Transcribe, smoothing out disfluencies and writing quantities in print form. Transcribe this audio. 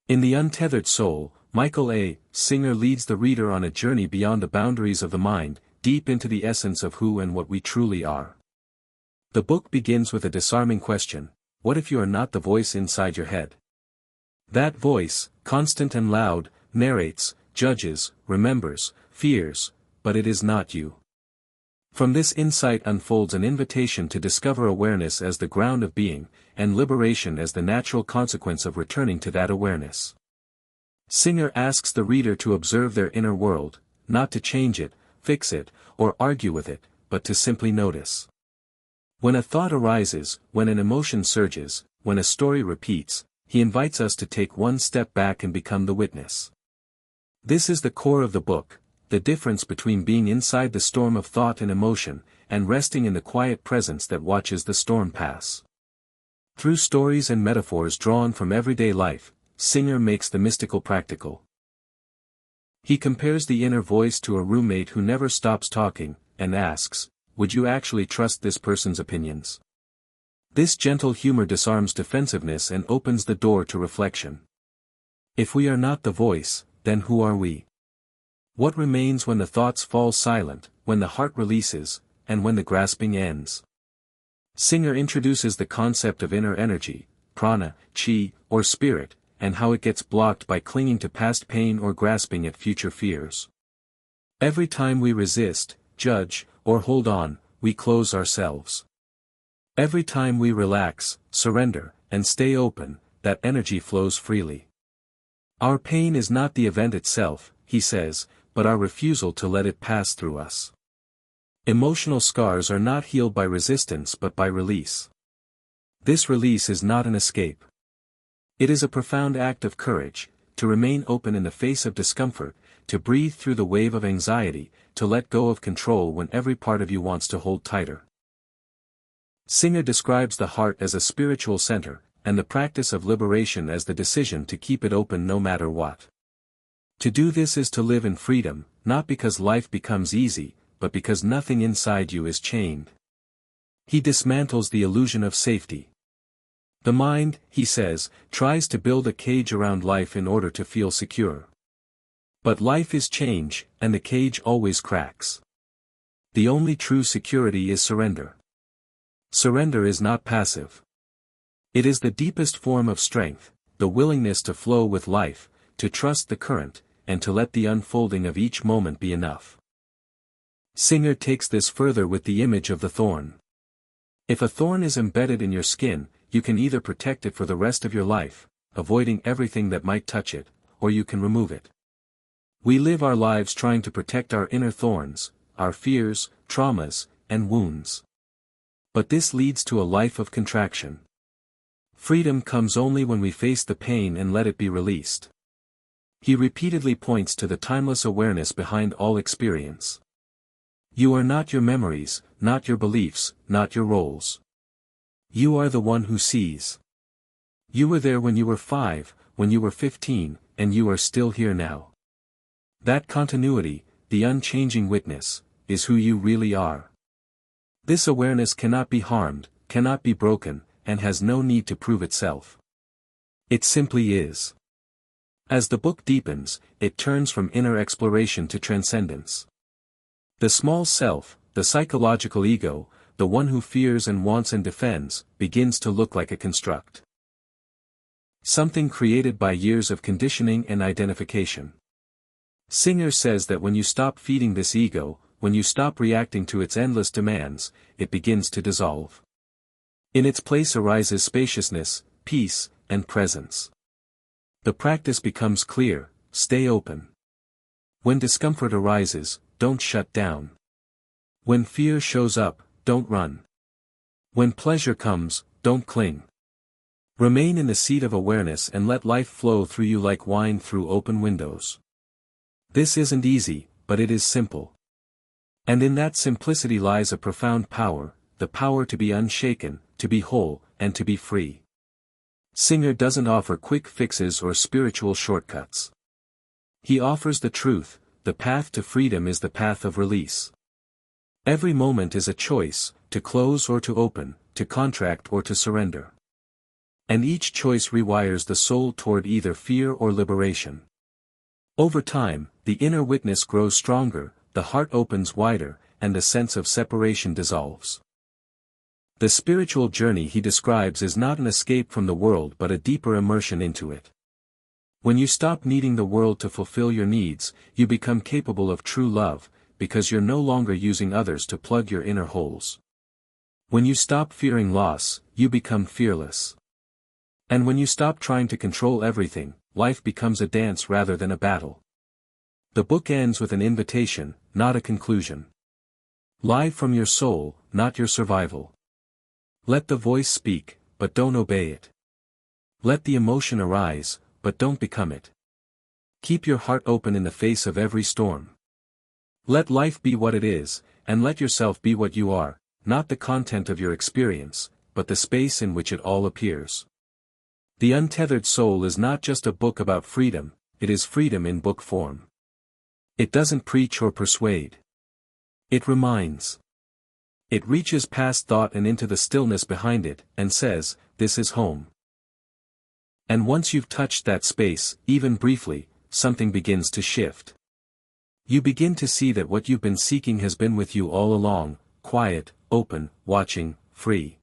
In The Untethered Soul, Michael A. Singer leads the reader on a journey beyond the boundaries of the mind, deep into the essence of who and what we truly are. The book begins with a disarming question: what if you are not the voice inside your head? That voice, constant and loud, narrates, judges, remembers, fears, but it is not you. From this insight unfolds an invitation to discover awareness as the ground of being, and liberation as the natural consequence of returning to that awareness. Singer asks the reader to observe their inner world, not to change it, fix it, or argue with it, but to simply notice. When a thought arises, when an emotion surges, when a story repeats, he invites us to take one step back and become the witness. This is the core of the book, the difference between being inside the storm of thought and emotion, and resting in the quiet presence that watches the storm pass. Through stories and metaphors drawn from everyday life, Singer makes the mystical practical. He compares the inner voice to a roommate who never stops talking, and asks, would you actually trust this person's opinions? This gentle humor disarms defensiveness and opens the door to reflection. If we are not the voice, then who are we? What remains when the thoughts fall silent, when the heart releases, and when the grasping ends? Singer introduces the concept of inner energy, prana, chi, or spirit, and how it gets blocked by clinging to past pain or grasping at future fears. Every time we resist, judge, or hold on, we close ourselves. Every time we relax, surrender, and stay open, that energy flows freely. Our pain is not the event itself, he says, but our refusal to let it pass through us. Emotional scars are not healed by resistance but by release. This release is not an escape. It is a profound act of courage, to remain open in the face of discomfort, to breathe through the wave of anxiety, to let go of control when every part of you wants to hold tighter. Singer describes the heart as a spiritual center, and the practice of liberation as the decision to keep it open no matter what. To do this is to live in freedom, not because life becomes easy, but because nothing inside you is chained. He dismantles the illusion of safety. The mind, he says, tries to build a cage around life in order to feel secure. But life is change, and the cage always cracks. The only true security is surrender. Surrender is not passive. It is the deepest form of strength, the willingness to flow with life, to trust the current, and to let the unfolding of each moment be enough. Singer takes this further with the image of the thorn. If a thorn is embedded in your skin, you can either protect it for the rest of your life, avoiding everything that might touch it, or you can remove it. We live our lives trying to protect our inner thorns, our fears, traumas, and wounds. But this leads to a life of contraction. Freedom comes only when we face the pain and let it be released. He repeatedly points to the timeless awareness behind all experience. You are not your memories, not your beliefs, not your roles. You are the one who sees. You were there when you were 5, when you were 15, and you are still here now. That continuity, the unchanging witness, is who you really are. This awareness cannot be harmed, cannot be broken, and has no need to prove itself. It simply is. As the book deepens, it turns from inner exploration to transcendence. The small self, the psychological ego, the one who fears and wants and defends, begins to look like a construct. Something created by years of conditioning and identification. Singer says that when you stop feeding this ego, when you stop reacting to its endless demands, it begins to dissolve. In its place arises spaciousness, peace, and presence. The practice becomes clear: stay open. When discomfort arises, don't shut down. When fear shows up, don't run. When pleasure comes, don't cling. Remain in the seat of awareness and let life flow through you like wine through open windows. This isn't easy, but it is simple. And in that simplicity lies a profound power, the power to be unshaken, to be whole, and to be free. Singer doesn't offer quick fixes or spiritual shortcuts. He offers the truth: the path to freedom is the path of release. Every moment is a choice, to close or to open, to contract or to surrender. And each choice rewires the soul toward either fear or liberation. Over time, the inner witness grows stronger, the heart opens wider, and the sense of separation dissolves. The spiritual journey he describes is not an escape from the world but a deeper immersion into it. When you stop needing the world to fulfill your needs, you become capable of true love, because you're no longer using others to plug your inner holes. When you stop fearing loss, you become fearless. And when you stop trying to control everything, life becomes a dance rather than a battle. The book ends with an invitation, not a conclusion. Live from your soul, not your survival. Let the voice speak, but don't obey it. Let the emotion arise, but don't become it. Keep your heart open in the face of every storm. Let life be what it is, and let yourself be what you are, not the content of your experience, but the space in which it all appears. The Untethered Soul is not just a book about freedom, it is freedom in book form. It doesn't preach or persuade. It reminds. It reaches past thought and into the stillness behind it, and says, "This is home." And once you've touched that space, even briefly, something begins to shift. You begin to see that what you've been seeking has been with you all along, quiet, open, watching, free.